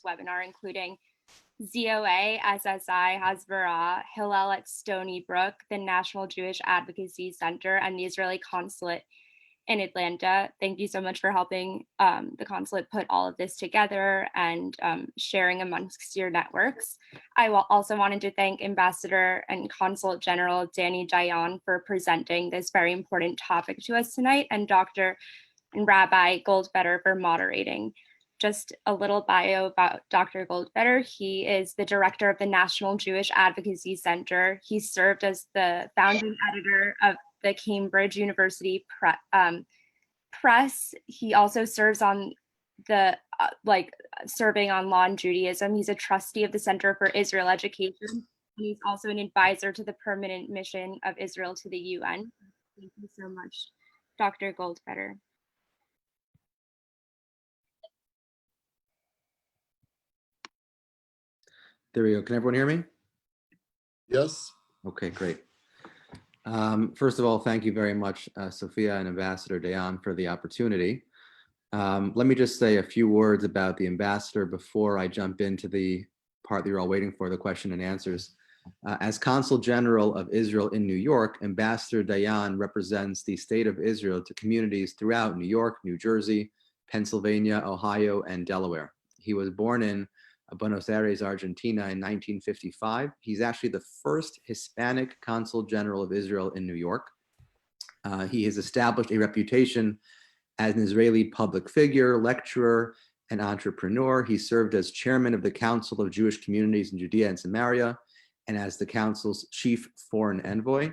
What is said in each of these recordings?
webinar, including ZOA, SSI, Hasbara, Hillel at Stony Brook, the National Jewish Advocacy Center, and the Israeli Consulate in Atlanta. Thank you so much for helping the consulate put all of this together and sharing amongst your networks. I also wanted to thank Ambassador and Consul General Dani Dayan for presenting this very important topic to us tonight, and Dr. and Rabbi Goldfeder for moderating. Just a little bio about Dr. Goldfeder. He is the director of the National Jewish Advocacy Center. He served as the founding editor of the Cambridge University Press. He also serves on the serving on law and Judaism. He's a trustee of the Center for Israel Education, and he's also an advisor to the permanent mission of Israel to the UN. Thank you so much, Dr. Goldfeder. There we go. Can everyone hear me? Yes. Okay, great. First of all, thank you very much, Sophia and Ambassador Dayan, for the opportunity. Let me just say a few words about the ambassador before I jump into the part that you're all waiting for, the question and answers. As Consul General of Israel in New York, Ambassador Dayan represents the state of Israel to communities throughout New York, New Jersey, Pennsylvania, Ohio, and Delaware. He was born in Buenos Aires, Argentina in 1955. He's actually the first Hispanic Consul General of Israel in New York. He has established a reputation as an Israeli public figure, lecturer, and entrepreneur. He served as chairman of the Council of Jewish Communities in Judea and Samaria, and as the Council's chief foreign envoy.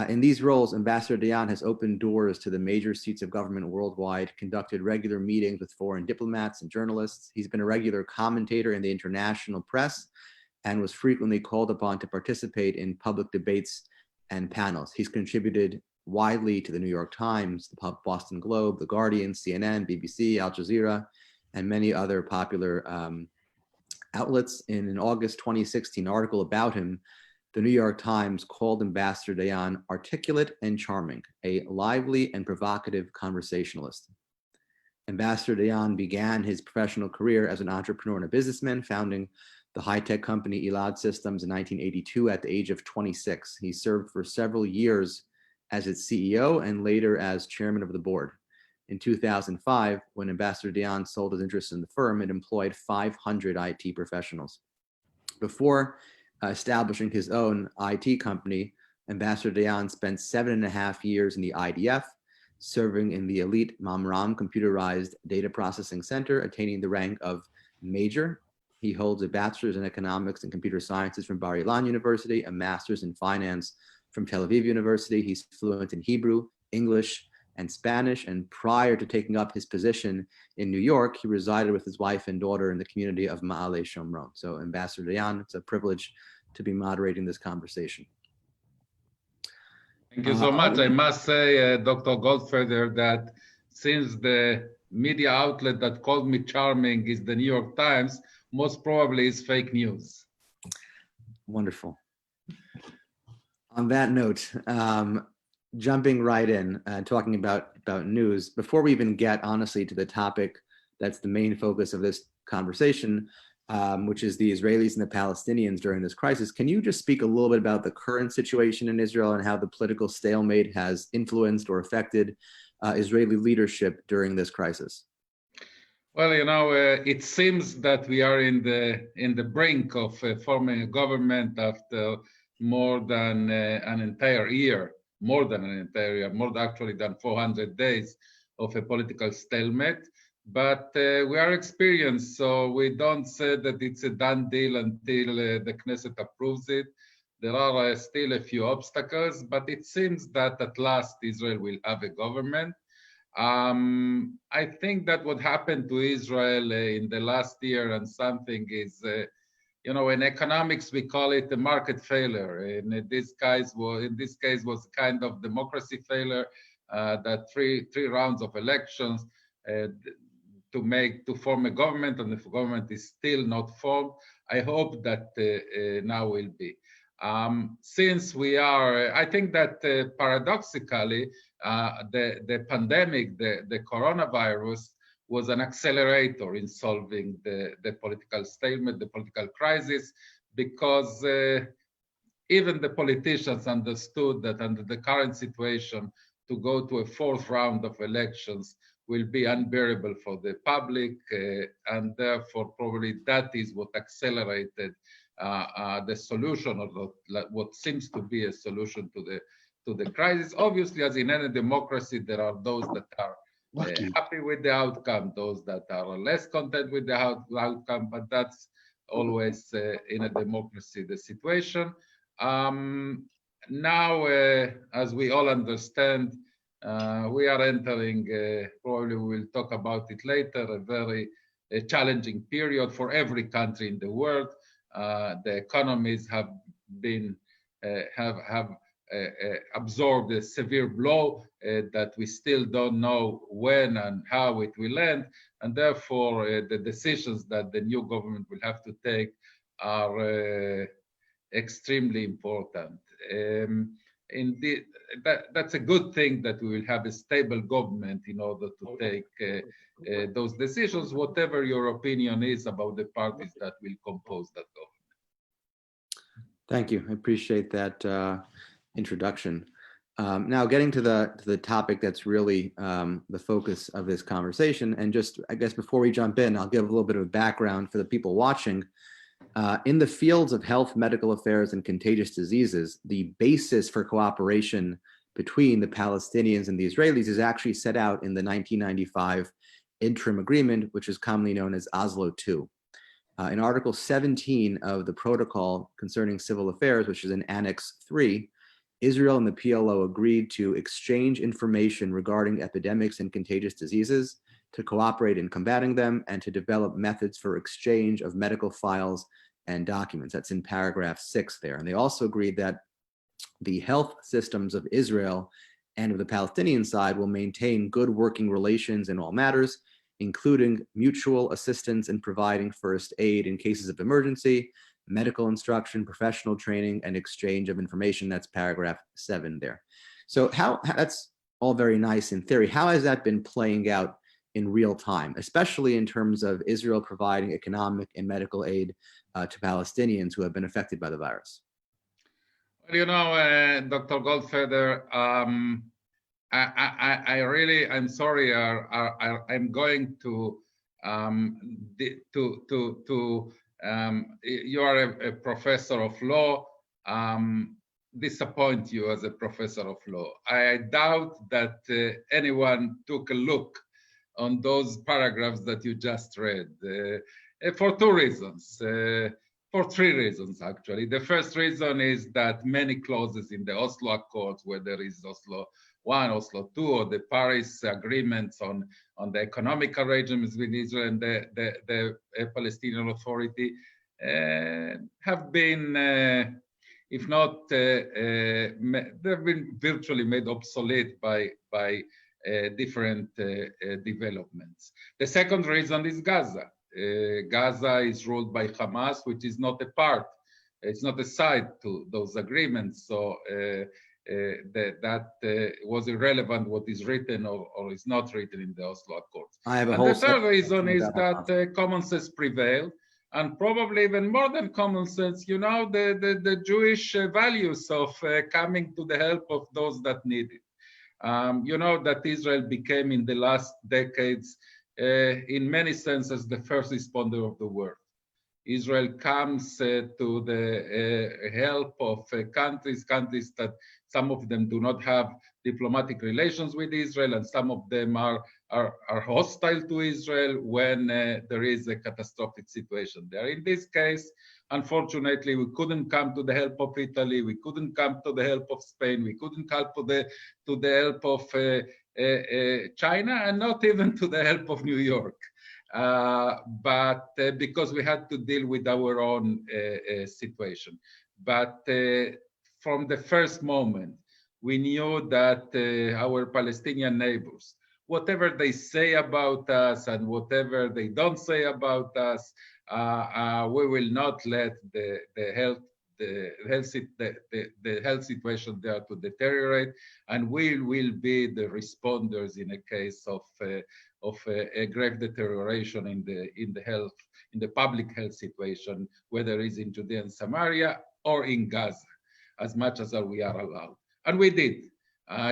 In these roles, Ambassador Dayan has opened doors to the major seats of government worldwide, conducted regular meetings with foreign diplomats and journalists. He's been a regular commentator in the international press and was frequently called upon to participate in public debates and panels. He's contributed widely to the New York Times, the Boston Globe, The Guardian, CNN, BBC, Al Jazeera, and many other popular outlets. In an August 2016 article about him, the New York Times called Ambassador Dayan articulate and charming, a lively and provocative conversationalist. Ambassador Dayan began his professional career as an entrepreneur and a businessman, founding the high-tech company Elad Systems in 1982 at the age of 26. He served for several years as its CEO and later as chairman of the board. In 2005, when Ambassador Dayan sold his interest in the firm, it employed 500 IT professionals. Before establishing his own IT company, Ambassador Dayan spent 7.5 years in the IDF, serving in the elite Mamram Computerized Data Processing Center, attaining the rank of Major. He holds a bachelor's in economics and computer sciences from Bar Ilan University, a master's in finance from Tel Aviv University. He's fluent in Hebrew, English, and Spanish, and prior to taking up his position in New York, he resided with his wife and daughter in the community of Ma'ale Shomron. So Ambassador Dayan, it's a privilege to be moderating this conversation. Thank you so much. I must say, Dr. Goldfeder, that since the media outlet that called me charming is the New York Times, most probably is fake news. Wonderful. On that note, jumping right in and talking about news, before we even get honestly to the topic that's the main focus of this conversation, which is the Israelis and the Palestinians during this crisis, can you just speak a little bit about the current situation in Israel and how the political stalemate has influenced or affected Israeli leadership during this crisis? Well, you know, it seems that we are in the brink of forming a government after more than an entire year, more actually than 400 days of a political stalemate. But we are experienced, so we don't say that it's a done deal until the Knesset approves it. There are still a few obstacles, but it seems that at last Israel will have a government. I think that what happened to Israel in the last year and something is, you know, in economics we call it a market failure. In this case was kind of democracy failure. That three rounds of elections to form a government, and the government is still not formed. I hope that now will be. Since we are, I think that paradoxically, the pandemic, the coronavirus, was an accelerator in solving the political stalemate, the political crisis, because even the politicians understood that under the current situation, to go to a fourth round of elections will be unbearable for the public, and therefore probably that is what accelerated the solution, or what seems to be a solution to the crisis. Obviously, as in any democracy, there are those that are happy with the outcome, those that are less content with the outcome, but that's always in a democracy the situation. Now, as we all understand, we are entering, probably we'll talk about it later, a very challenging period for every country in the world. The economies have been absorbed a severe blow that we still don't know when and how it will end, and therefore the decisions that the new government will have to take are extremely important. Indeed, that's a good thing that we will have a stable government in order to take those decisions, whatever your opinion is about the parties that will compose that government. Thank you. I appreciate that introduction. Now, getting to the topic that's really the focus of this conversation, and just, I guess, before we jump in, I'll give a little bit of background for the people watching. In the fields of health, medical affairs, and contagious diseases, the basis for cooperation between the Palestinians and the Israelis is actually set out in the 1995 interim agreement, which is commonly known as Oslo II. In Article 17 of the Protocol Concerning Civil Affairs, which is in Annex 3, Israel and the PLO agreed to exchange information regarding epidemics and contagious diseases, to cooperate in combating them, and to develop methods for exchange of medical files and documents. That's in paragraph 6 there. And they also agreed that the health systems of Israel and of the Palestinian side will maintain good working relations in all matters, including mutual assistance in providing first aid in cases of emergency, medical instruction, professional training, and exchange of information. That's paragraph 7 there. So that's all very nice in theory. How has that been playing out in real time, especially in terms of Israel providing economic and medical aid to Palestinians who have been affected by the virus? Well, you know, Dr. Goldfeder, I'm sorry, I'm going to you are a professor of law, disappoint you as a professor of law. I doubt that anyone took a look on those paragraphs that you just read, for two reasons, for three reasons actually. The first reason is that many clauses in the Oslo Accords, whether it's Oslo I, Oslo II, or the Paris agreements on the economic arrangements with Israel and the Palestinian Authority, have been, if not, they've been virtually made obsolete by different developments. The second reason is Gaza. Gaza is ruled by Hamas, which is not a part, it's not a side to those agreements. So that was irrelevant what is written or is not written in the Oslo Accords. And the third reason is that common sense prevailed, and probably even more than common sense, you know, the Jewish values of coming to the help of those that need it. You know that Israel became in the last decades, in many senses, the first responder of the world. Israel comes to the help of countries that some of them do not have diplomatic relations with Israel, and some of them are hostile to Israel when there is a catastrophic situation there. In this case, unfortunately, we couldn't come to the help of Italy, we couldn't come to the help of Spain, we couldn't come to the help of China, and not even to the help of New York. But because we had to deal with our own situation. But from the first moment, we knew that our Palestinian neighbors, whatever they say about us and whatever they don't say about us, we will not let the health situation there to deteriorate, and we will be the responders in a case of of a grave deterioration in the public health situation, whether it's in Judea and Samaria or in Gaza, as much as we are allowed. And we did.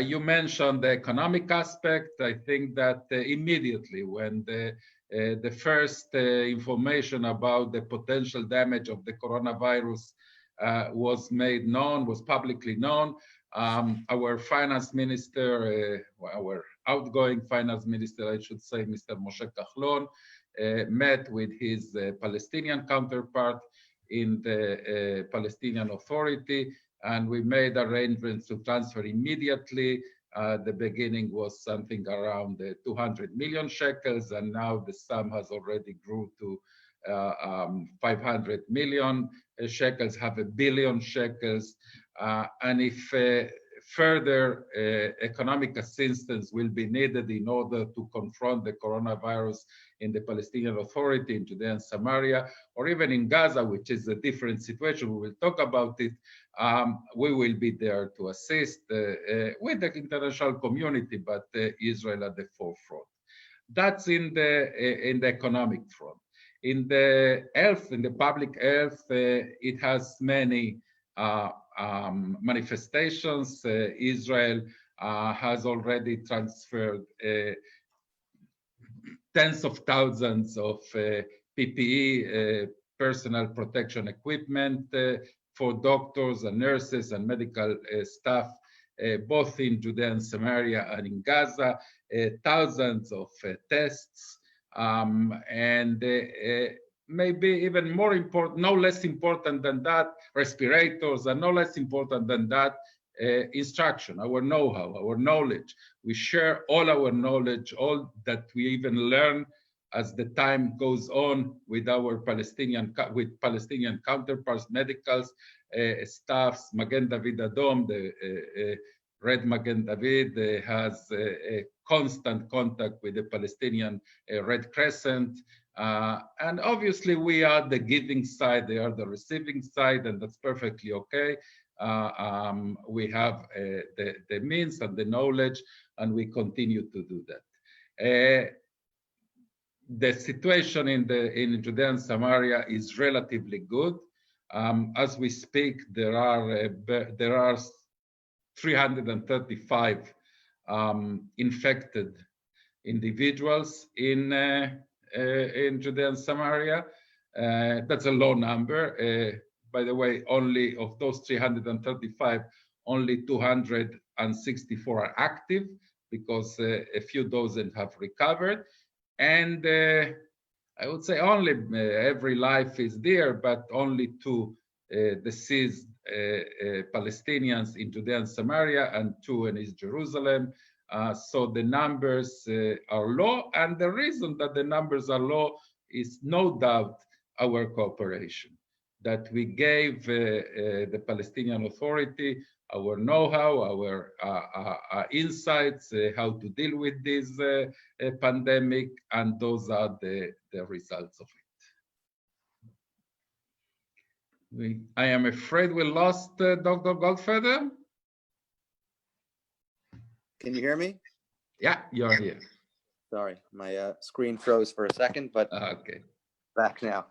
You mentioned the economic aspect. I think that immediately when the first information about the potential damage of the coronavirus was made known, was publicly known, our finance minister, our outgoing finance minister, I should say, Mr. Moshe Kahlon, met with his Palestinian counterpart in the Palestinian Authority, and we made arrangements to transfer immediately. The beginning was something around 200 million shekels, and now the sum has already grew to 500 million shekels, half a billion shekels. And if further economic assistance will be needed in order to confront the coronavirus in the Palestinian Authority, in Judea and Samaria, or even in Gaza, which is a different situation, we will talk about it, we will be there to assist with the international community, but Israel at the forefront. That's in the economic front. In the health, in the public health, it has many manifestations. Israel has already transferred tens of thousands of PPE, personal protection equipment, for doctors and nurses and medical staff, both in Judea and Samaria and in Gaza, thousands of tests, and maybe even more important, no less important than that, respirators, and no less important than that, instruction, our know-how, our knowledge. We share all our knowledge, all that we even learn as the time goes on with our Palestinian counterparts, medicals, staffs. Magen David Adom, the Red Magen David, has a constant contact with the Palestinian Red Crescent. And obviously we are the giving side, they are the receiving side, and that's perfectly okay. We have the means and the knowledge, and we continue to do that. The situation in Judea and Samaria is relatively good. As we speak, there are 335 infected individuals in Judea and Samaria. That's a low number. By the way, only of those 335, only 264 are active, because a few dozen have recovered. And I would say only every life is dear, but only 2 deceased Palestinians in Judea and Samaria, and 2 in East Jerusalem. So the numbers are low, and the reason that the numbers are low is no doubt our cooperation, that we gave the Palestinian Authority our know-how, our insights, how to deal with this pandemic, and those are the results of it. I am afraid we lost Dr. Goldfeder. Can you hear me? Yeah, you're here. Sorry, my screen froze for a second, but Okay. back now.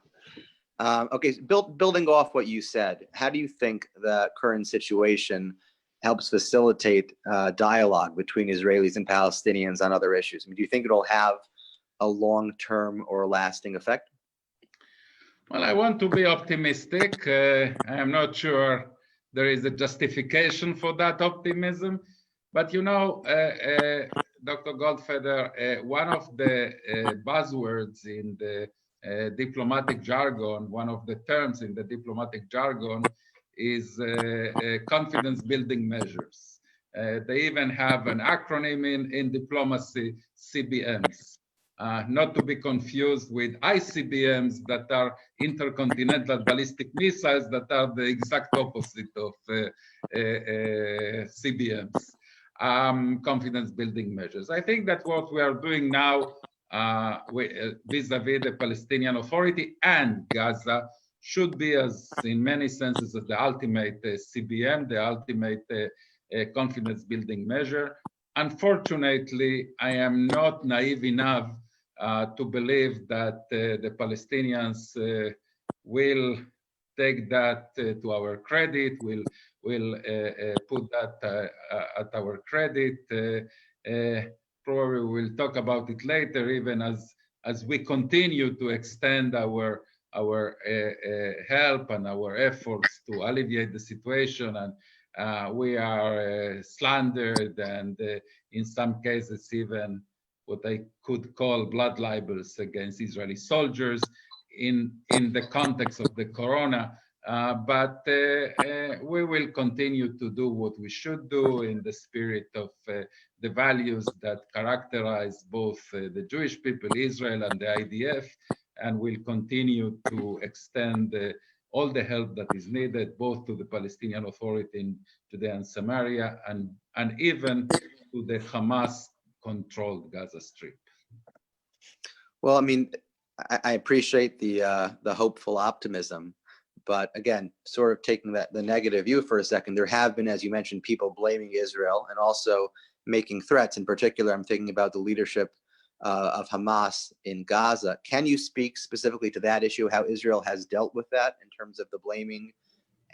Okay, so building off what you said, how do you think the current situation helps facilitate dialogue between Israelis and Palestinians on other issues? I mean, do you think it'll have a long-term or lasting effect? Well, I want to be optimistic. I am not sure there is a justification for that optimism, but you know, Dr. Goldfeder, one of the buzzwords in the diplomatic jargon, one of the terms in the diplomatic jargon is confidence building measures. They even have an acronym in diplomacy, CBMs, not to be confused with ICBMs that are intercontinental ballistic missiles that are the exact opposite of CBMs. Confidence building measures. I think that what we are doing now vis-a-vis the Palestinian Authority and Gaza should be, as in many senses, the ultimate CBM, the ultimate confidence building measure. unfortunately, I am not naive enough to believe that the Palestinians will take that to our credit, will put that at our credit. Probably we'll talk about it later, even as we continue to extend our help and our efforts to alleviate the situation, and we are slandered and in some cases even what I could call blood libels against Israeli soldiers in the context of the corona. But we will continue to do what we should do in the spirit of the values that characterize both the Jewish people, Israel, and the IDF, and will continue to extend all the help that is needed, both to the Palestinian Authority in Judea and Samaria, and even to the Hamas-controlled Gaza Strip. Well, I mean, I appreciate the hopeful optimism, but again, sort of taking the negative view for a second, there have been, as you mentioned, people blaming Israel and also making threats. In particular, I'm thinking about the leadership of Hamas in Gaza. Can you speak specifically to that issue, how Israel has dealt with that in terms of the blaming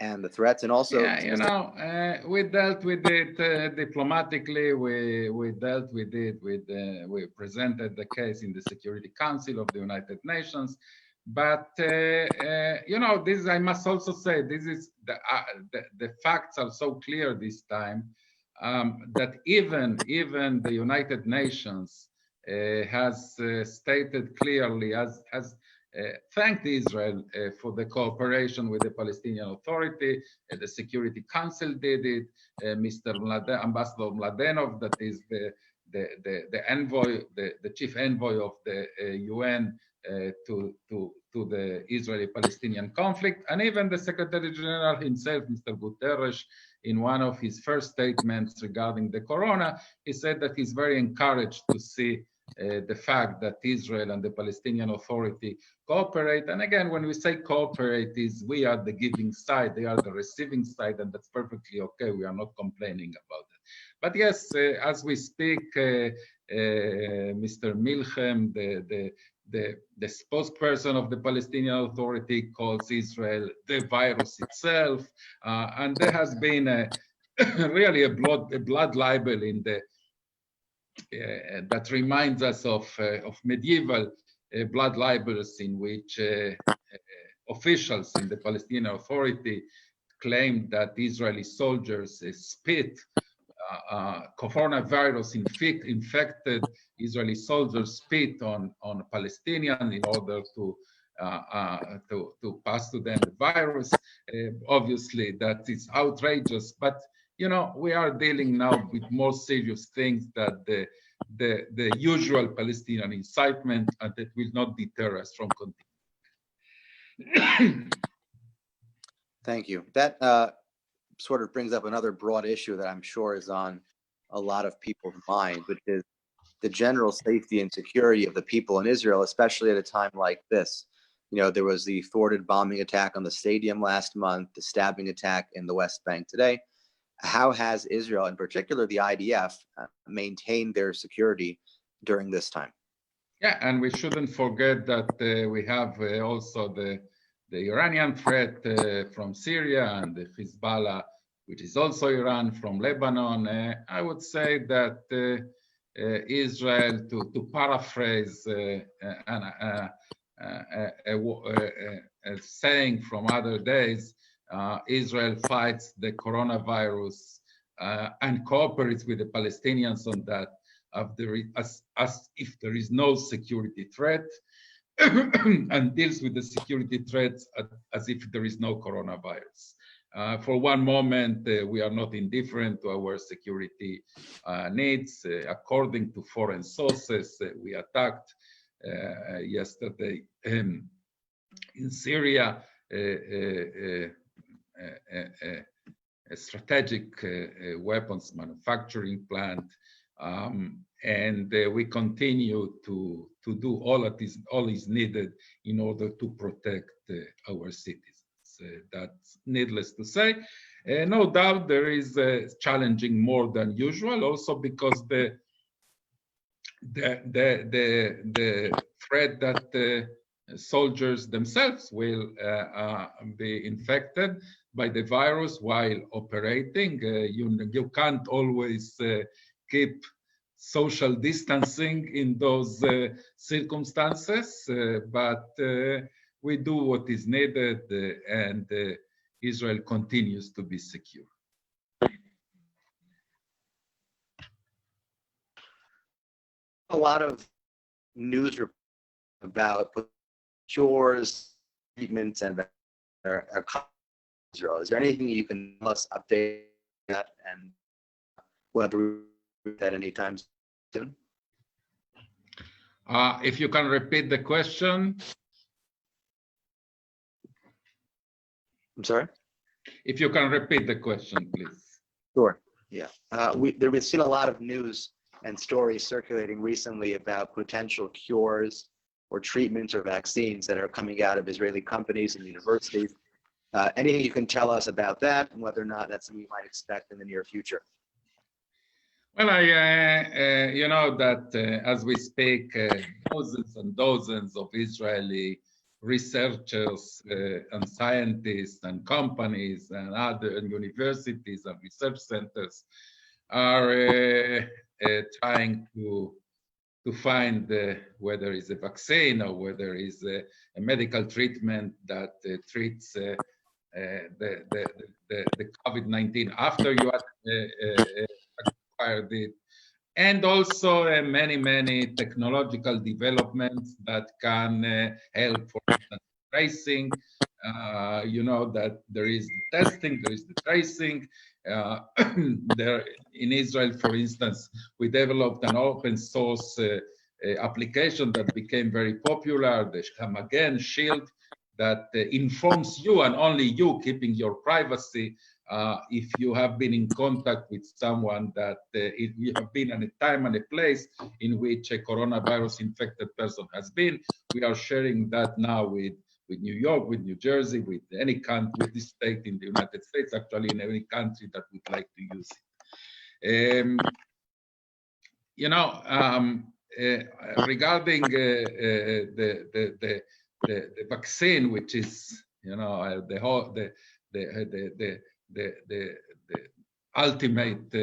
and the threats? And also, yeah, we dealt with it diplomatically. We dealt with it we presented the case in the Security Council of the United Nations. But this, I must also say, this is the facts are so clear this time that even the United Nations has stated clearly, has thanked Israel for the cooperation with the Palestinian Authority. The Security Council did it. Mr. Ambassador Mladenov, that is the envoy, the chief envoy of the UN to the Israeli-Palestinian conflict, and even the Secretary General himself, Mr. Guterres, in one of his first statements regarding the corona, he said that he's very encouraged to see the fact that Israel and the Palestinian Authority cooperate. And again, when we say cooperate, is we are the giving side, they are the receiving side, and that's perfectly okay. We are not complaining about it. But yes, as we speak, Mr. Milchem, the spokesperson of the Palestinian Authority, calls Israel the virus itself, and there has been really a blood libel in the that reminds us of medieval blood libels in which officials in the Palestinian Authority claimed that Israeli soldiers spit coronavirus infected Israeli soldiers spit on Palestinians in order to pass to them the virus. Obviously, that is outrageous, but we are dealing now with more serious things that the usual Palestinian incitement, and that will not deter us from continuing. Thank you. That sort of brings up another broad issue that I'm sure is on a lot of people's mind, which is the general safety and security of the people in Israel, especially at a time like this. There was the thwarted bombing attack on the stadium last month, the stabbing attack in the West Bank today. How has Israel, in particular the IDF, maintained their security during this time? Yeah, and we shouldn't forget that we have also the Iranian threat from Syria and the Hezbollah, which is also Iran, from Lebanon. I would say that Israel, to paraphrase a saying from other days, Israel fights the coronavirus and cooperates with the Palestinians on that, as if there is no security threat, and deals with the security threats as if there is no coronavirus. For one moment, we are not indifferent to our security needs. According to foreign sources, we attacked yesterday in Syria a strategic weapons manufacturing plant, and we continue to do all is needed in order to protect our citizens. That's needless to say. No doubt there is challenging more than usual, also because the threat that soldiers themselves will be infected by the virus while operating. You can't always keep social distancing in those circumstances, but we do what is needed, and Israel continues to be secure. A lot of news about cures, treatments, and Israel. Is there anything you can tell us, update that, and whether that anytime soon? If you can repeat the question. I'm sorry? If you can repeat the question, please. Sure. Yeah. We've seen a lot of news and stories circulating recently about potential cures or treatments or vaccines that are coming out of Israeli companies and universities. Anything you can tell us about that and whether or not that's something you might expect in the near future? Well, you know that as we speak, dozens and dozens of Israeli researchers and scientists and companies and other universities and research centers are trying to find whether it's a vaccine or whether it's a medical treatment that treats the COVID-19 after you acquired it. And also many technological developments that can help, for instance, tracing. You know that there is the testing, there is the tracing. There in Israel, for instance, we developed an open source application that became very popular, the Hamagen Shield, that informs you and only you, keeping your privacy, if you have been in contact with someone that you have been at a time and a place in which a coronavirus infected person has been. We are sharing that now with New York, with New Jersey, with any country, with the state in the United States, actually in any country that would like to use it. You know, regarding the vaccine, which is, you know, the ultimate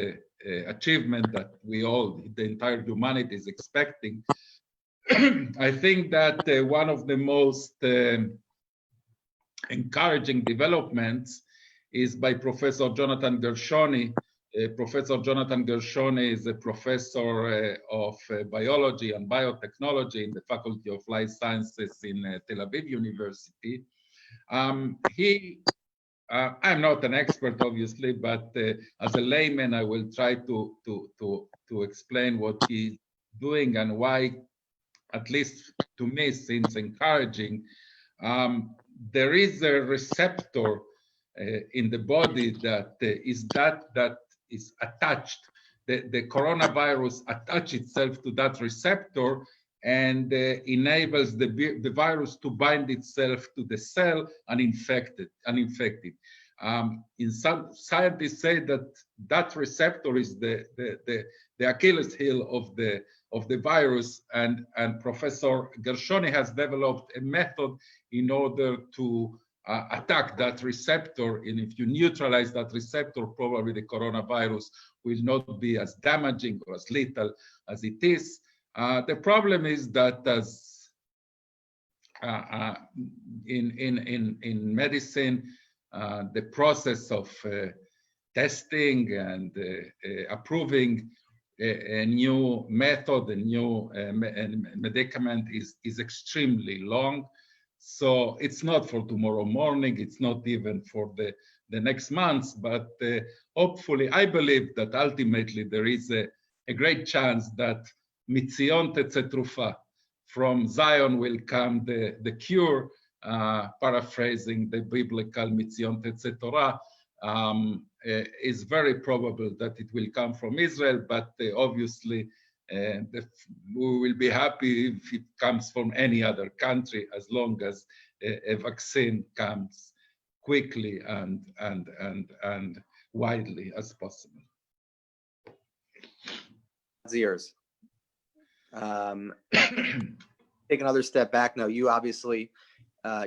achievement that we all, the entire humanity is expecting. I think that one of the most encouraging developments is by Professor Jonathan Gershoni. Professor Jonathan Gershoni is a professor of biology and biotechnology in the Faculty of Life Sciences in Tel Aviv University. I'm not an expert, obviously, but as a layman, I will try to explain what he's doing and why, at least to me, seems encouraging. There is a receptor in the body that is attached. The coronavirus attaches itself to that receptor and enables the virus to bind itself to the cell and infect it. In some scientists say that receptor is the Achilles heel of the virus, and Professor Gershoni has developed a method in order to attack that receptor. And if you neutralize that receptor, probably the coronavirus will not be as damaging or as lethal as it is. The problem is that as in medicine, the process of testing and approving a new method, a new medicament is extremely long. So it's not for tomorrow morning, it's not even for the next months, but hopefully I believe that ultimately there is a great chance that mitzion tetze trufa, from Zion will come the cure, paraphrasing the biblical mitzion tetze Torah. Is very probable that it will come from Israel, but obviously we will be happy if it comes from any other country, as long as a vaccine comes quickly and widely as possible. It's yours. Take another step back now. You obviously,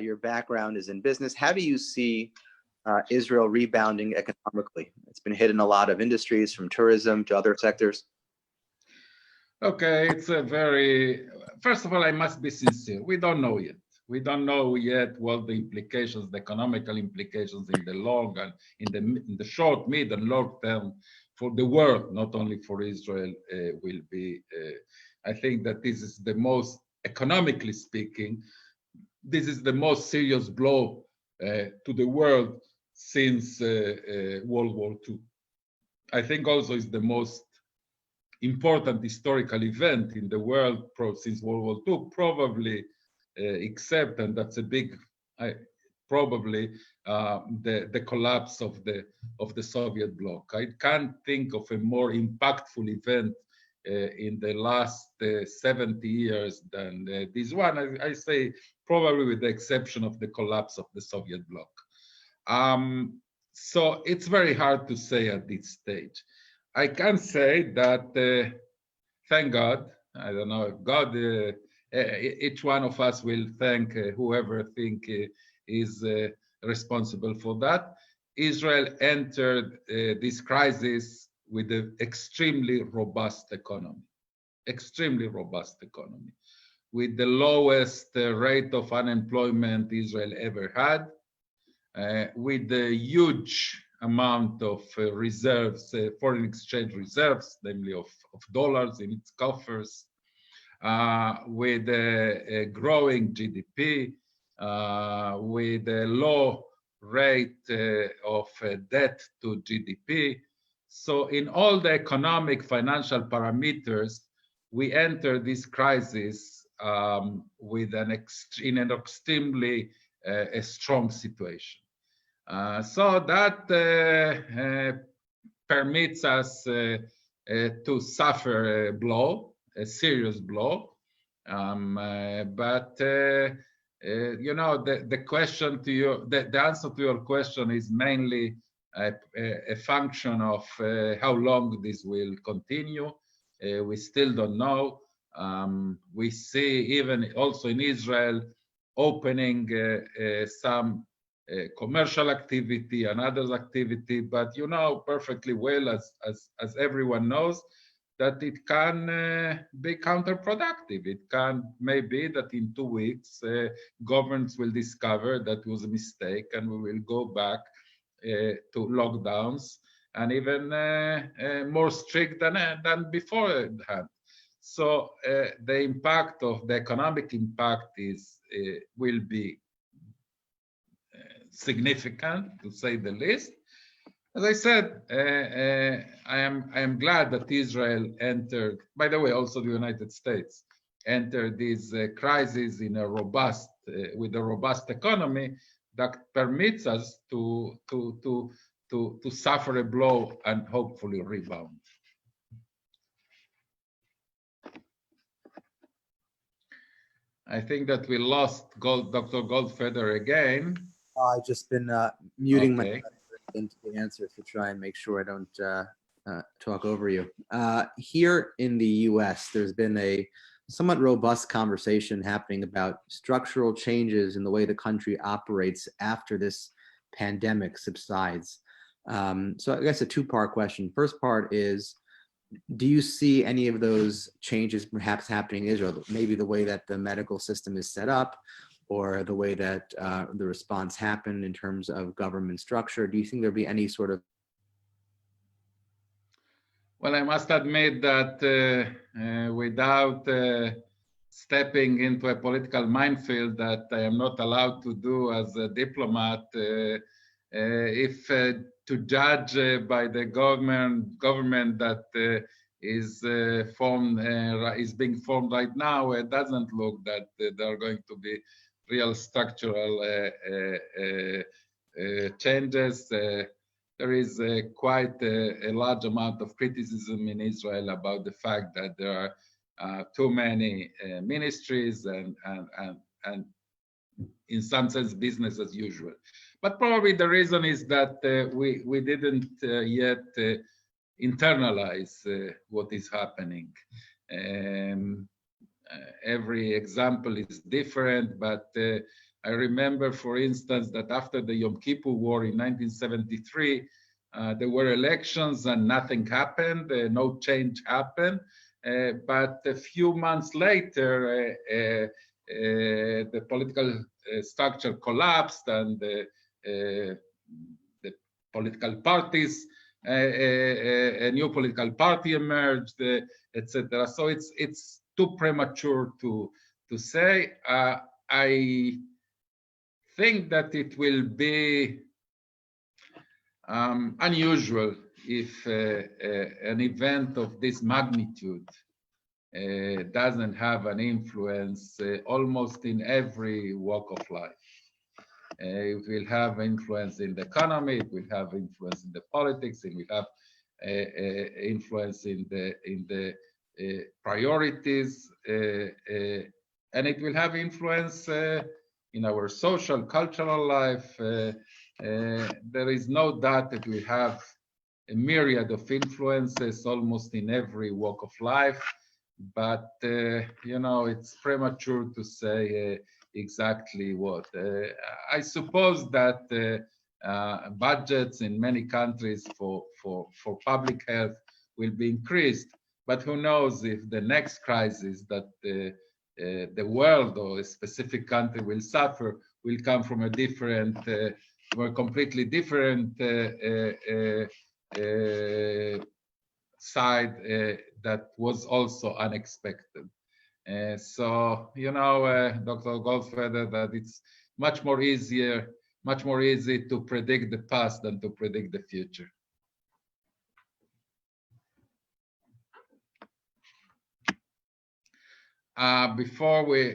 your background is in business. How do you see Israel rebounding economically? It's been hit in a lot of industries, from tourism to other sectors. Okay, it's a very, first of all, I must be sincere. We don't know yet. We don't know yet what the implications, the economical implications in the long and in the short, mid, and long term for the world, not only for Israel, will be. I think that this is the most, economically speaking, this is the most serious blow to the world since World War II. I think also it's the most important historical event in the world since World War II, probably, except, and that's a big, probably the collapse of the Soviet bloc. I can't think of a more impactful event in the last 70 years than this one. I say probably with the exception of the collapse of the Soviet bloc. So it's very hard to say at this stage. I can say that, thank God, I don't know if God, each one of us will thank whoever think is responsible for that. Israel entered this crisis with an extremely robust economy, with the lowest rate of unemployment Israel ever had, with a huge amount of reserves, foreign exchange reserves, namely of dollars in its coffers, with a growing GDP, with a low rate of debt to GDP. So in all the economic financial parameters, we enter this crisis with in an extremely a strong situation. So that permits us to suffer a blow, a serious blow. But you know, the question to you, the answer to your question is mainly a function of how long this will continue. We still don't know. We see even also in Israel opening some commercial activity and others activity, but you know perfectly well, as everyone knows, that it can be counterproductive. It can maybe that in 2 weeks governments will discover that it was a mistake and we will go back to lockdowns and even more strict than beforehand. So the impact of the economic impact is will be significant, to say the least. As I said, I am glad that Israel entered, by the way, also the United States, entered this crisis in a robust, with a robust economy that permits us to suffer a blow and hopefully rebound. I think that we lost Dr. Goldfeder again. I've just been muting Okay. my into the answers to try and make sure I don't talk over you. Here in the US, there's been a somewhat robust conversation happening about structural changes in the way the country operates after this pandemic subsides. So I guess a two-part question. First part is, do you see any of those changes perhaps happening in Israel? Maybe the way that the medical system is set up, or the way that the response happened in terms of government structure? Do you think there'll be any sort of? Well, I must admit that without stepping into a political minefield that I am not allowed to do as a diplomat, if to judge by the government that is being formed right now, it doesn't look that there are going to be real structural changes. There is quite a large amount of criticism in Israel about the fact that there are too many ministries and in some sense, business as usual. But probably the reason is that we didn't yet internalize what is happening. Every example is different, but I remember, for instance, that after the Yom Kippur War in 1973, there were elections and nothing happened, no change happened. But a few months later, the political structure collapsed and the political parties, a new political party emerged, etc. So it's too premature to say. I think that it will be unusual if an event of this magnitude doesn't have an influence almost in every walk of life. It will have influence in the economy, it will have influence in the politics, it will have influence in the priorities, and it will have influence in our social, cultural life. There is no doubt that we have a myriad of influences almost in every walk of life, but it's premature to say exactly what. I suppose that budgets in many countries for public health will be increased, but who knows if the next crisis that the world or a specific country will suffer will come from a different, or completely different side that was also unexpected. So Dr. Goldfeder, that it's much more easy to predict the past than to predict the future. Before we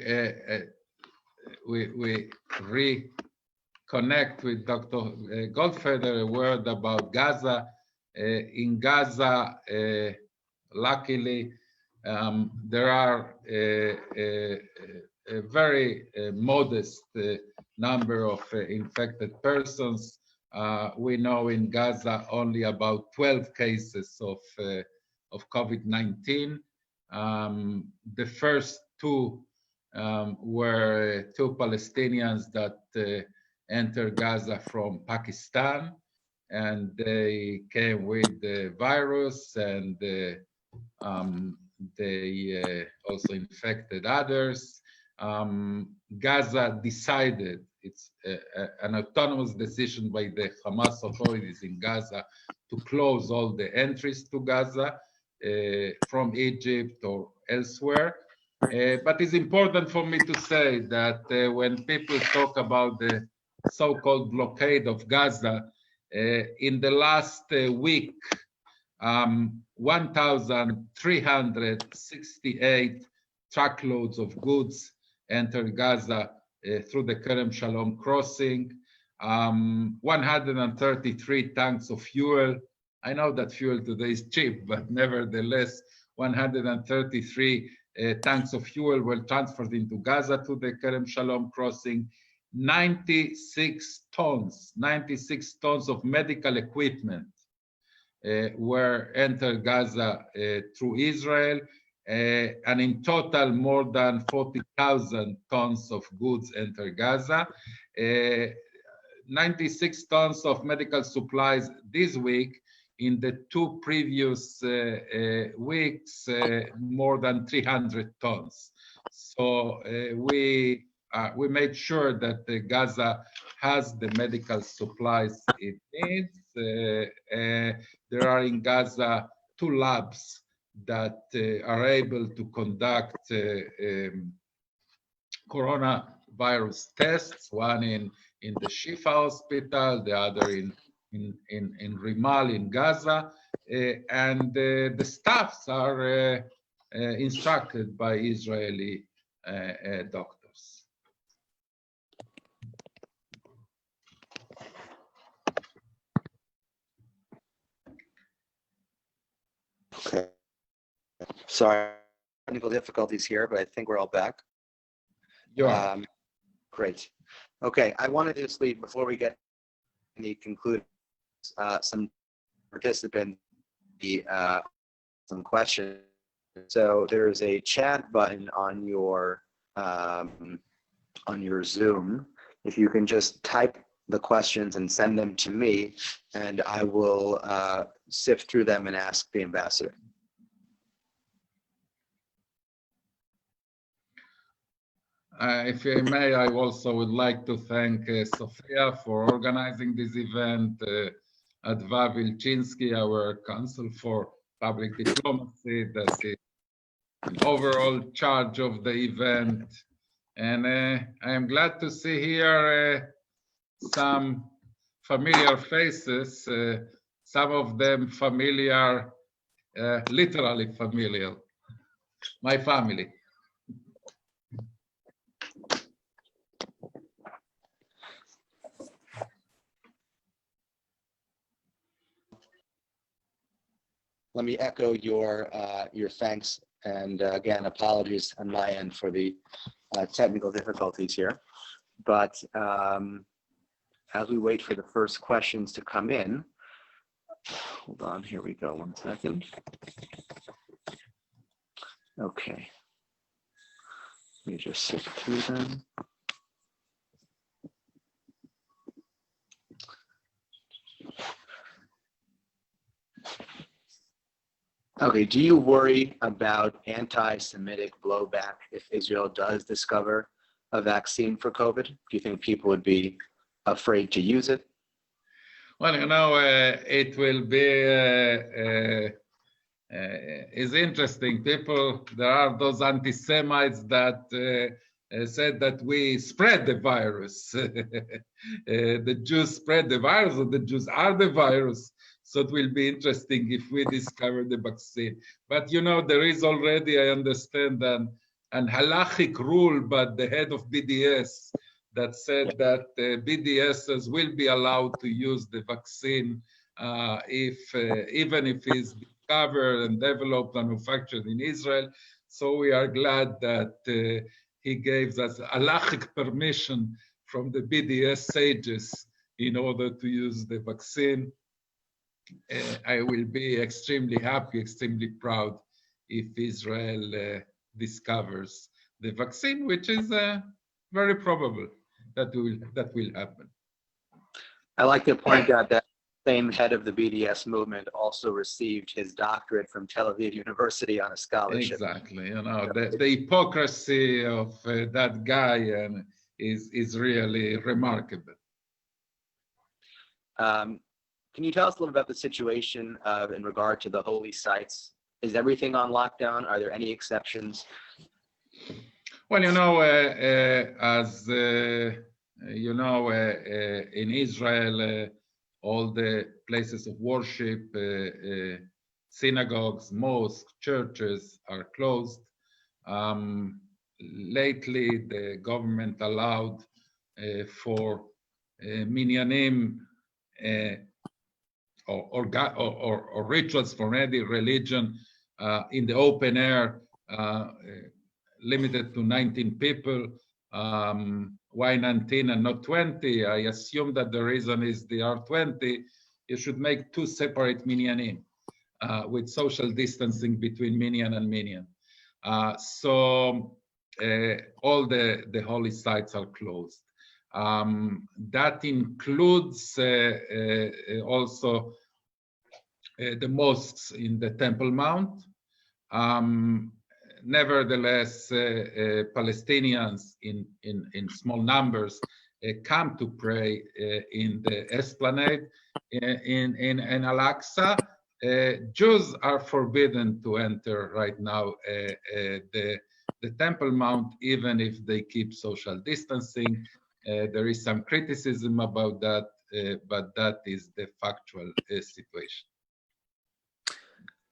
reconnect with Dr. Goldfeder, a word about Gaza. In Gaza, luckily, there are a very modest number of infected persons. We know in Gaza only about 12 cases of COVID-19. The first two were two Palestinians that entered Gaza from Pakistan, and they came with the virus, and they also infected others. Gaza decided, it's an autonomous decision by the Hamas authorities in Gaza, to close all the entries to Gaza from Egypt or elsewhere. But it's important for me to say that when people talk about the so-called blockade of Gaza, in the last week, 1,368 truckloads of goods entered Gaza through the Kerem Shalom crossing, 133 tanks of fuel. I know that fuel today is cheap, but nevertheless, 133 tanks of fuel were transferred into Gaza to the Kerem Shalom crossing. 96 tons of medical equipment were entered Gaza through Israel, and in total more than 40,000 tons of goods entered Gaza. 96 tons of medical supplies this week. In the two previous weeks, more than 300 tons. So we made sure that Gaza has the medical supplies it needs. There are in Gaza 2 labs that are able to conduct coronavirus tests, one in the Shifa hospital, the other in Rimal in Gaza, and the staffs are instructed by Israeli doctors. Okay. Sorry, technical difficulties here, but I think we're all back. Great. Okay, I wanted to just leave before we get any conclude some participants some questions. So there's a chat button on your Zoom. If you can just type the questions and send them to me, and I will sift through them and ask the ambassador. If I may, I also would like to thank Sofia for organizing this event, Adva Vilchinsky, our Council for Public Diplomacy, that is in overall charge of the event. And I am glad to see here some familiar faces, some of them familiar, literally familiar, my family. Let me echo your thanks, and again, apologies on my end for the technical difficulties here. But as we wait for the first questions to come in, hold on, here we go, 1 second. Okay, let me just sift through them. Okay, do you worry about anti-Semitic blowback if Israel does discover a vaccine for COVID? Do you think people would be afraid to use it? Well, you know, it will be is interesting. People, there are those anti-Semites that said that we spread the virus. The Jews spread the virus, or the Jews are the virus. So it will be interesting if we discover the vaccine. But you know, there is already, I understand, an halachic rule by the head of BDS that said that BDSs will be allowed to use the vaccine even if it's discovered and developed and manufactured in Israel. So we are glad that he gave us halachic permission from the BDS sages in order to use the vaccine. I will be extremely happy, extremely proud if Israel discovers the vaccine, which is very probable that will happen. I like to point out that same head of the BDS movement also received his doctorate from Tel Aviv University on a scholarship. Exactly, you know, the hypocrisy of that guy is really remarkable. Can you tell us a little about the situation in regard to the holy sites? Is everything on lockdown? Are there any exceptions? Well, you know, as you know, in Israel, all the places of worship, synagogues, mosques, churches are closed. Lately, the government allowed for minyanim or rituals for any religion in the open air, limited to 19 people. Why 19 and not 20? I assume that the reason is there are 20. You should make 2 separate minyanim with social distancing between minyan and minyan. So all the holy sites are closed. That includes also the mosques in the Temple Mount. Nevertheless, Palestinians in small numbers come to pray in the Esplanade in Al-Aqsa. Jews are forbidden to enter right now the Temple Mount, even if they keep social distancing. There is some criticism about that, but that is the factual situation.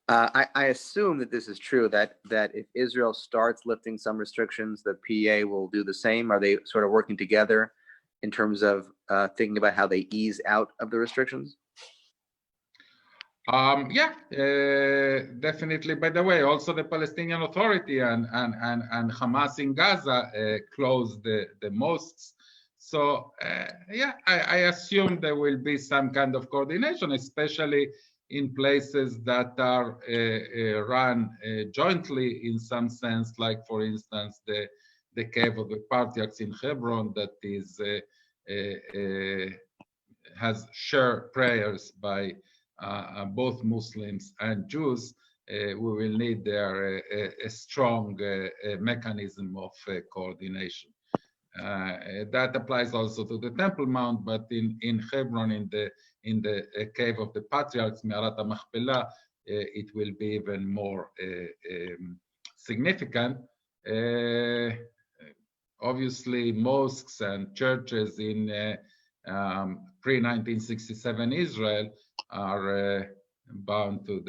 I assume that this is true, that if Israel starts lifting some restrictions, the PA will do the same. Are they sort of working together in terms of thinking about how they ease out of the restrictions? Yeah, definitely. By the way, also the Palestinian Authority and Hamas in Gaza closed the mosques So yeah, I assume there will be some kind of coordination, especially in places that are run jointly in some sense, like for instance the cave of the patriarchs in Hebron that is has shared prayers by both Muslims and Jews. We will need there a strong mechanism of coordination. That applies also to the Temple Mount, but in Hebron, in the cave of the patriarchs, Me'arat HaMachpelah, it will be even more significant. Obviously, mosques and churches in pre-1967 Israel are bound to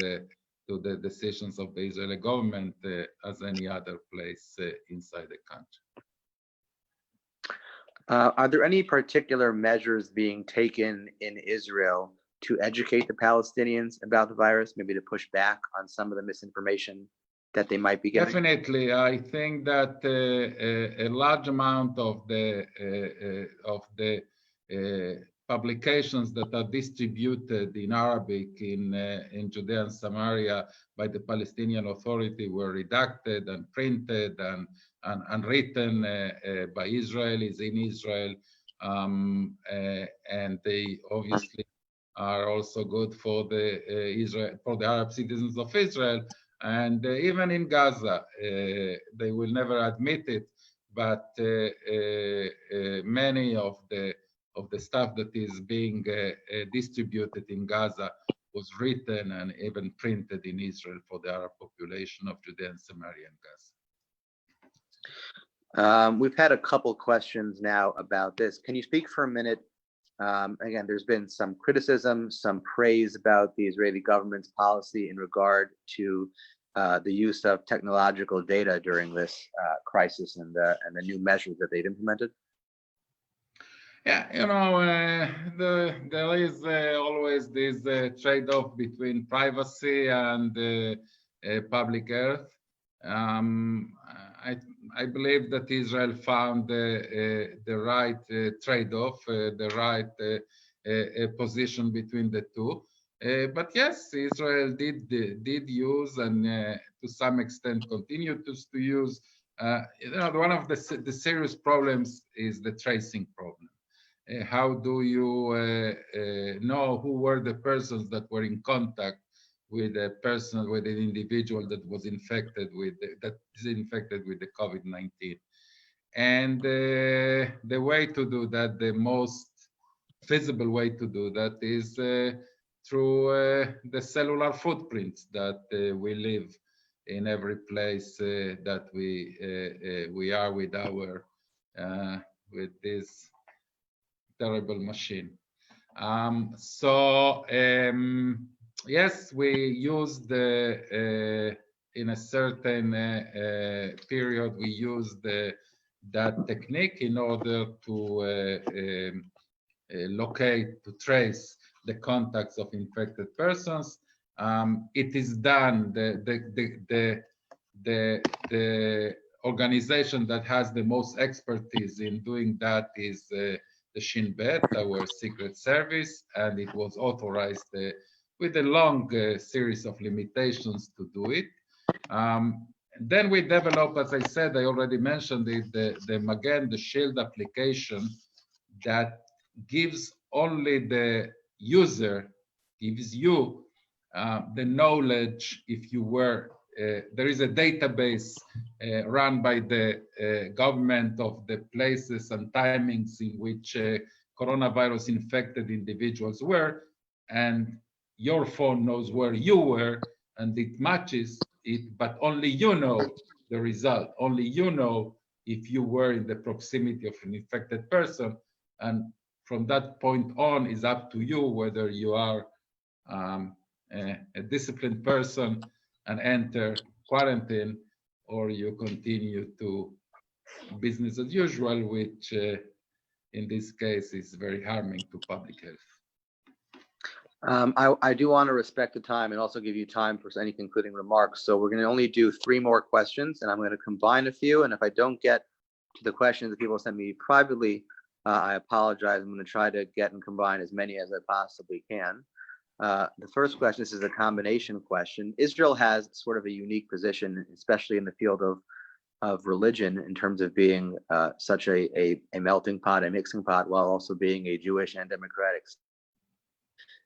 the decisions of the Israeli government as any other place inside the country. Are there any particular measures being taken in Israel to educate the Palestinians about the virus, maybe to push back on some of the misinformation that they might be getting? Definitely, I think that a large amount of the publications that are distributed in Arabic in Judea and Samaria by the Palestinian Authority were redacted and printed and written by Israelis in Israel, and they obviously are also good for the Arab citizens of Israel. And even in Gaza, they will never admit it, but many of the stuff that is being distributed in Gaza was written and even printed in Israel for the Arab population of Judea and Samaria and Gaza. We've had a couple questions now about this. Can you speak for a minute? Again, there's been some criticism, some praise about the Israeli government's policy in regard to the use of technological data during this crisis and the new measures that they've implemented. Yeah, you know, there is always this trade-off between privacy and public health. I believe that Israel found the right trade-off, the right position between the two. But yes, Israel did use and to some extent continued to use. You know, one of the serious problems is the tracing problem. How do you know who were the persons that were in contact with a person, with an individual that was infected with the COVID-19? And the way to do that, the most feasible way to do that is through the cellular footprints that we live in every place that we are with our with this terrible machine. Yes, we used in a certain period, we used that technique in order to locate, to trace the contacts of infected persons. It is done. The organization that has the most expertise in doing that is the Shin Bet, our secret service, and it was authorized with a long series of limitations to do it. Then we developed, as I said, I already mentioned it, the Magen, the Shield application that gives only the user, gives you the knowledge if you were, there is a database run by the government of the places and timings in which coronavirus infected individuals were, and your phone knows where you were and it matches it, but only you know the result. Only you know if you were in the proximity of an infected person, and from that point on is up to you whether you are a disciplined person and enter quarantine, or you continue to business as usual, which in this case is very harming to public health. I do want to respect the time and also give you time for any concluding remarks. So we're going to only do 3 more questions, and I'm going to combine a few. And if I don't get to the questions that people send me privately, I apologize. I'm going to try to get and combine as many as I possibly can. The first question, this is a combination question. Israel has sort of a unique position, especially in the field of religion, in terms of being such a melting pot, a mixing pot, while also being a Jewish and democratic.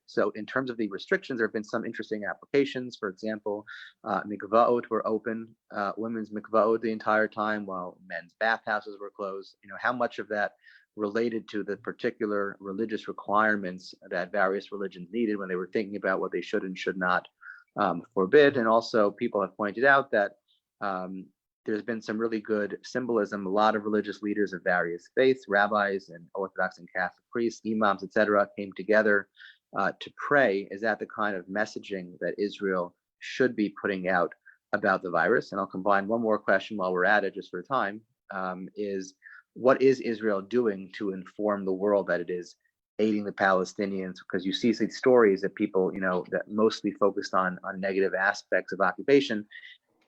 So in terms of the restrictions, there have been some interesting applications. For example, mikvaot were open, women's mikvaot the entire time, while men's bathhouses were closed. How much of that related to the particular religious requirements that various religions needed when they were thinking about what they should and should not forbid. And also people have pointed out that there's been some really good symbolism. A lot of religious leaders of various faiths, rabbis and Orthodox and Catholic priests, imams, etc., came together to pray. Is that the kind of messaging that Israel should be putting out about the virus? And I'll combine one more question while we're at it, just for time, is what is Israel doing to inform the world that it is aiding the Palestinians? Because you see these stories that people, that mostly focused on negative aspects of occupation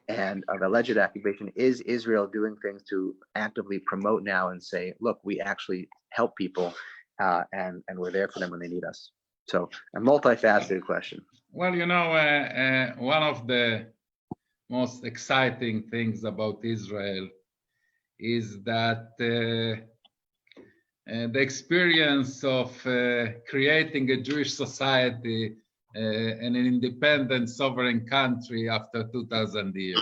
and of alleged occupation. Is Israel doing things to actively promote now and say, look, we actually help people and we're there for them when they need us? So a multifaceted question. Well, one of the most exciting things about Israel is that the experience of creating a Jewish society and an independent sovereign country after 2,000 years.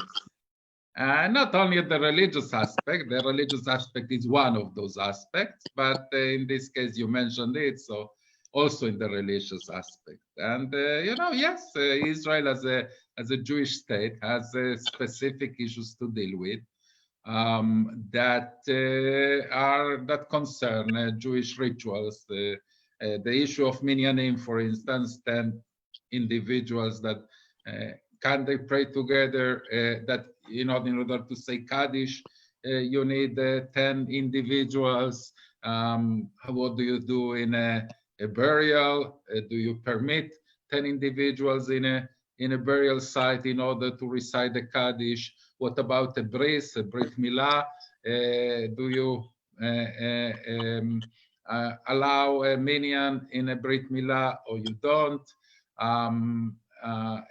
Not only the religious aspect is one of those aspects, but in this case you mentioned it, so also in the religious aspect. And yes, Israel as a Jewish state has specific issues to deal with that concern Jewish rituals. The issue of minyanim, for instance, 10 individuals that can they pray together? That in order to say Kaddish, you need 10 individuals. What do you do in a burial? Do you permit 10 individuals in a burial site in order to recite the Kaddish? What about a brit milah? Do you allow a minyan in a brit milah or you don't?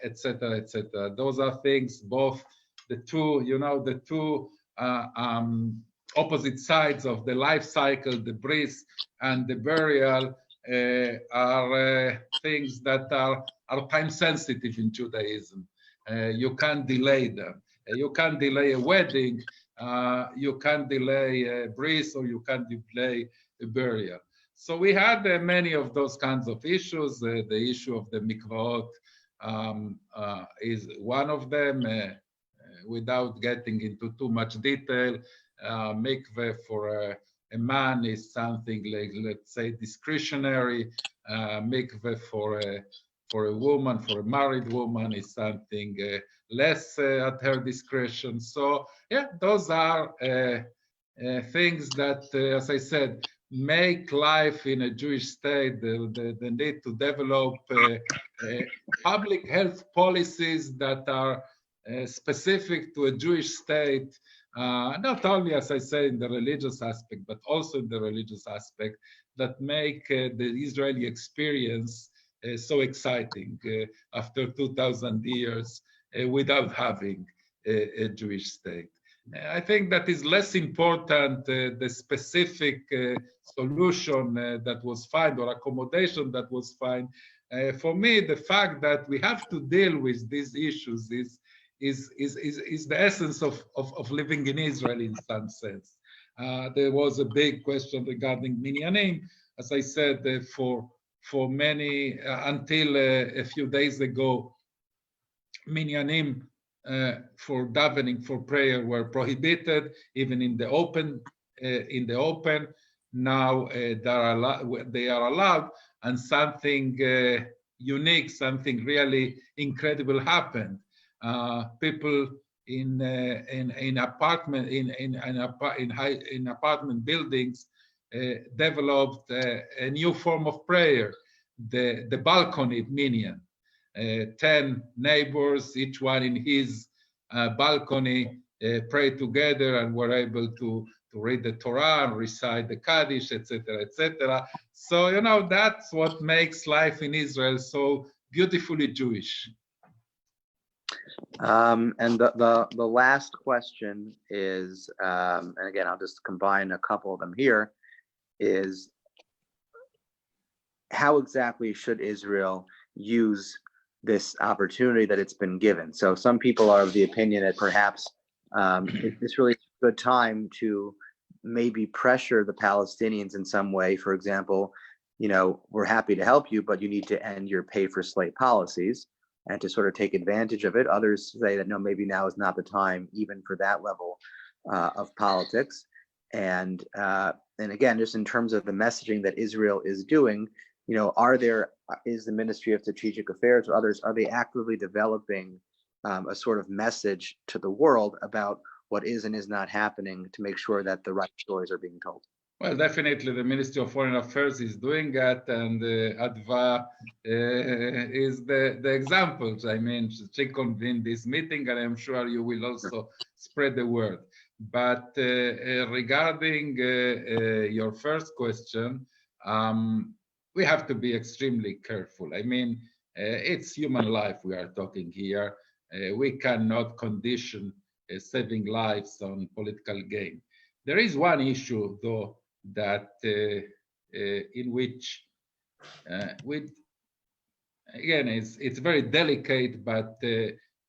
Etc., etc. Those are things, both the two opposite sides of the life cycle, the bris and the burial, are things that are time sensitive in Judaism. You can't delay them. You can't delay a wedding. You can't delay a bris, or you can't delay a burial. So we had many of those kinds of issues. The issue of the mikvaot is one of them. Without getting into too much detail, mikveh for a man is something like, let's say, discretionary. Mikveh for a woman, for a married woman, is something less at her discretion. So yeah, those are things that, as I said, make life in a Jewish state, the need to develop public health policies that are specific to a Jewish state, not only, as I say, in the religious aspect, but also in the religious aspect, that make the Israeli experience so exciting after 2,000 years without having a Jewish state. I think that is less important, the specific solution that was found, or accommodation that was found. For me, the fact that we have to deal with these issues is the essence of living in Israel in some sense. There was a big question regarding minyanim. As I said, for many, until a few days ago, minyanim for davening, for prayer, were prohibited, even in the open. Now they are allowed, and something unique, something really incredible happened. People in apartment buildings developed a new form of prayer, the balcony minyan. 10 neighbors, each one in his balcony, prayed together and were able to read the Torah and recite the Kaddish, etc., etc. So, you know, that's what makes life in Israel so beautifully Jewish. And the last question is, and again, I'll just combine a couple of them here, is how exactly should Israel use this opportunity that it's been given? So some people are of the opinion that perhaps it's really a good time to maybe pressure the Palestinians in some way. For example, you know, we're happy to help you, but you need to end your pay for slave policies, and to sort of take advantage of it. Others say that no, maybe now is not the time even for that level of politics. And again, just in terms of the messaging that Israel is doing, you know, is the Ministry of Strategic Affairs or others, are they actively developing a sort of message to the world about what is and is not happening to make sure that the right stories are being told? Well, definitely the Ministry of Foreign Affairs is doing that, and Adva is the examples. I mean, she convened this meeting, and I'm sure you will also spread the word. But regarding your first question, we have to be extremely careful. I mean, it's human life we are talking here. We cannot condition saving lives on political gain. There is one issue, though, that in which again, it's very delicate, but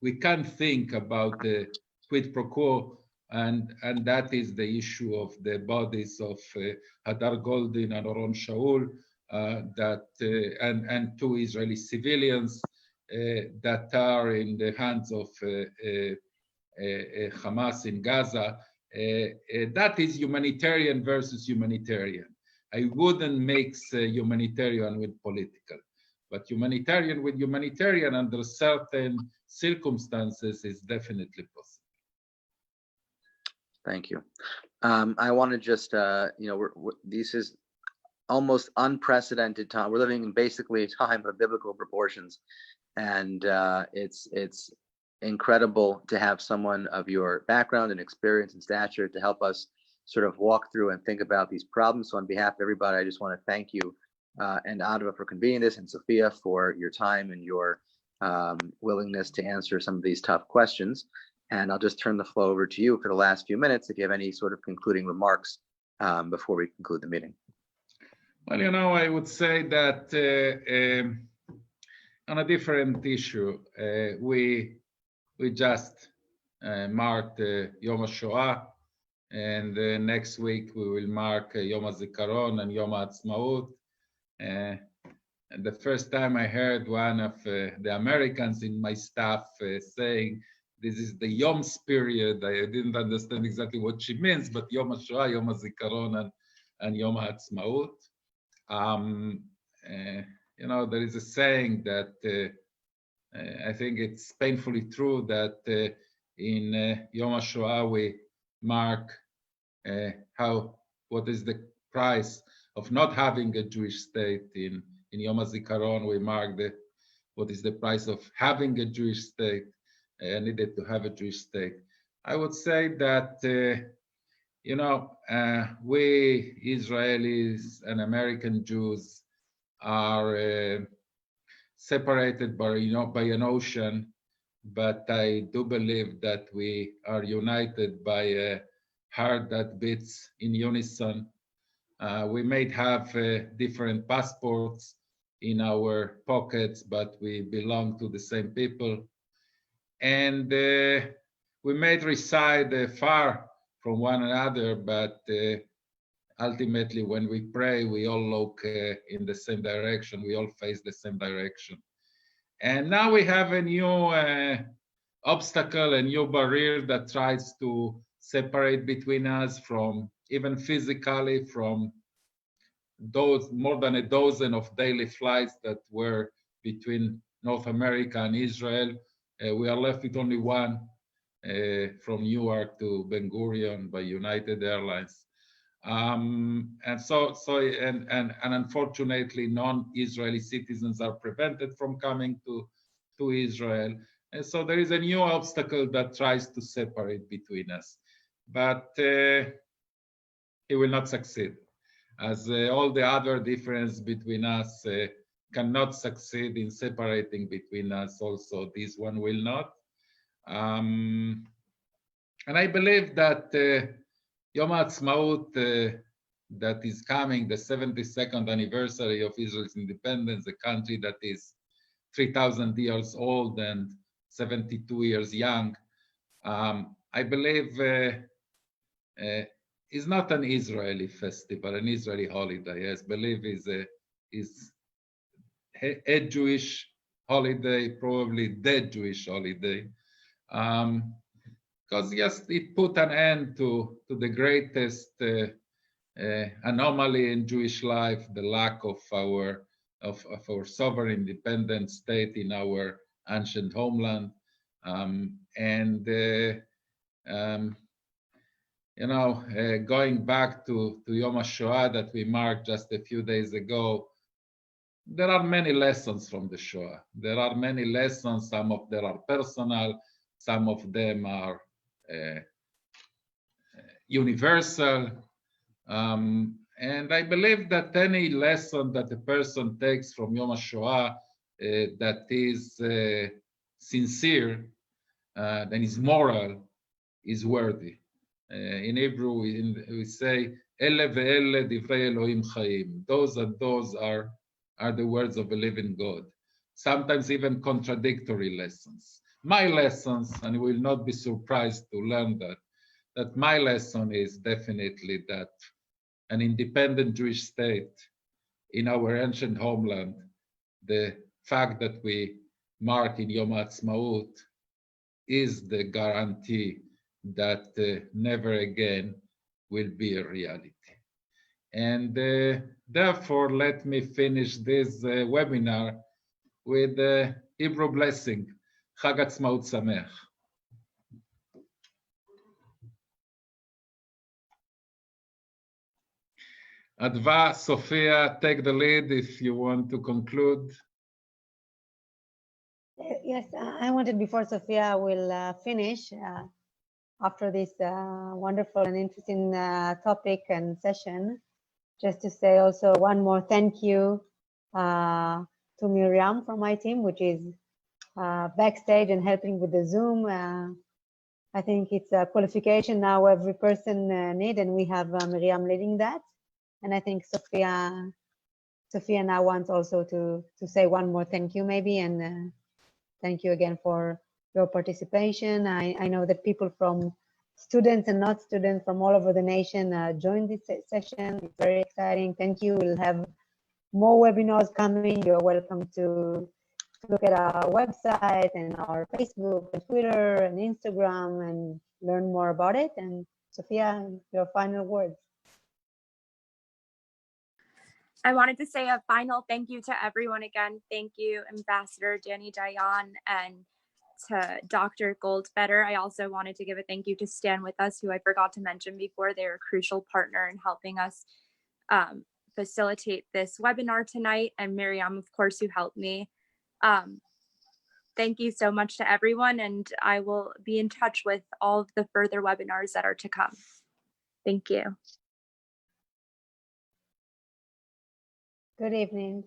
we can think about the quid pro quo, and that is the issue of the bodies of Hadar Goldin and Oron Shaul, and two Israeli civilians that are in the hands of Hamas in Gaza. That is humanitarian versus humanitarian. I wouldn't mix humanitarian with political, but humanitarian with humanitarian under certain circumstances is definitely possible. Thank you. I want to just, you know, this is almost unprecedented time. We're living in basically a time of biblical proportions, and it's incredible to have someone of your background and experience and stature to help us sort of walk through and think about these problems. So on behalf of everybody, I just want to thank you and Adva for convening this, and Sophia for your time and your willingness to answer some of these tough questions. And I'll just turn the floor over to you for the last few minutes if you have any sort of concluding remarks before we conclude the meeting. Well, you know, I would say that on a different issue, we just marked Yom HaShoah, and next week we will mark Yom HaZikaron and Yom HaAtzmaut. And the first time I heard one of the Americans in my staff saying, this is the Yom's period, I didn't understand exactly what she means, but Yom HaShoah, Yom HaZikaron, and Yom HaAtzmaut. You know, there is a saying that I think it's painfully true that in Yom HaShoah we mark what is the price of not having a Jewish state. In Yom HaZikaron we mark what is the price of having a Jewish state, needed to have a Jewish state. I would say that you know, we Israelis and American Jews are separated by an ocean, but I do believe that we are united by a heart that beats in unison. We may have different passports in our pockets, but we belong to the same people. And we may reside far from one another, but ultimately, when we pray, we all look in the same direction. We all face the same direction. And now we have a new obstacle, a new barrier that tries to separate between us from, even physically, from those more than a dozen of daily flights that were between North America and Israel. We are left with only one from Newark to Ben Gurion by United Airlines. And unfortunately, non-Israeli citizens are prevented from coming to Israel. And so there is a new obstacle that tries to separate between us. But he will not succeed, as all the other difference between us cannot succeed in separating between us. Also, this one will not. And I believe that Yom HaAtzmaut that is coming, the 72nd anniversary of Israel's independence, a country that is 3,000 years old and 72 years young, I believe is not an Israeli festival, an Israeli holiday. I believe is a Jewish holiday, probably the Jewish holiday. Because yes, it put an end to the greatest anomaly in Jewish life, the lack of our sovereign independent state in our ancient homeland, going back to Yom HaShoah that we marked just a few days ago. There are many lessons from the Shoah. There are many lessons. Some of them are personal. Some of them are universal. And I believe that any lesson that a person takes from Yom HaShoah that is sincere and is moral is worthy. In Hebrew, we say, "Ele ve'ele divrei Elohim chaim." Those and those are the words of a living God. Sometimes even contradictory lessons. My lessons, and you will not be surprised to learn that my lesson is definitely that an independent Jewish state in our ancient homeland, the fact that we mark in Yom HaAtzmaut is the guarantee that never again will be a reality. And therefore, let me finish this webinar with the Hebrew blessing, Chag Atzmaut Sameach. Adva, Sophia, take the lead if you want to conclude. Yes, I wanted, before Sophia will finish, after this wonderful and interesting topic and session, just to say also one more thank you to Miriam from my team, which is backstage and helping with the Zoom. I think it's a qualification now every person need, and we have Miriam leading that. And I think Sophia now wants also to say one more thank you maybe, and thank you again for your participation. I know that people from students and not students from all over the nation joined this session. It's very exciting. Thank you. We'll have more webinars coming. You're welcome to look at our website and our Facebook and Twitter and Instagram and learn more about it. And Sophia, your final words. I wanted to say a final thank you to everyone again. Thank you, Ambassador Dani Dayan, and to Dr. Goldbetter. I also wanted to give a thank you to Stand With Us, who I forgot to mention before. They're a crucial partner in helping us facilitate this webinar tonight, and Miriam, of course, who helped me. Thank you so much to everyone, and I will be in touch with all of the further webinars that are to come. Thank you. Good evening.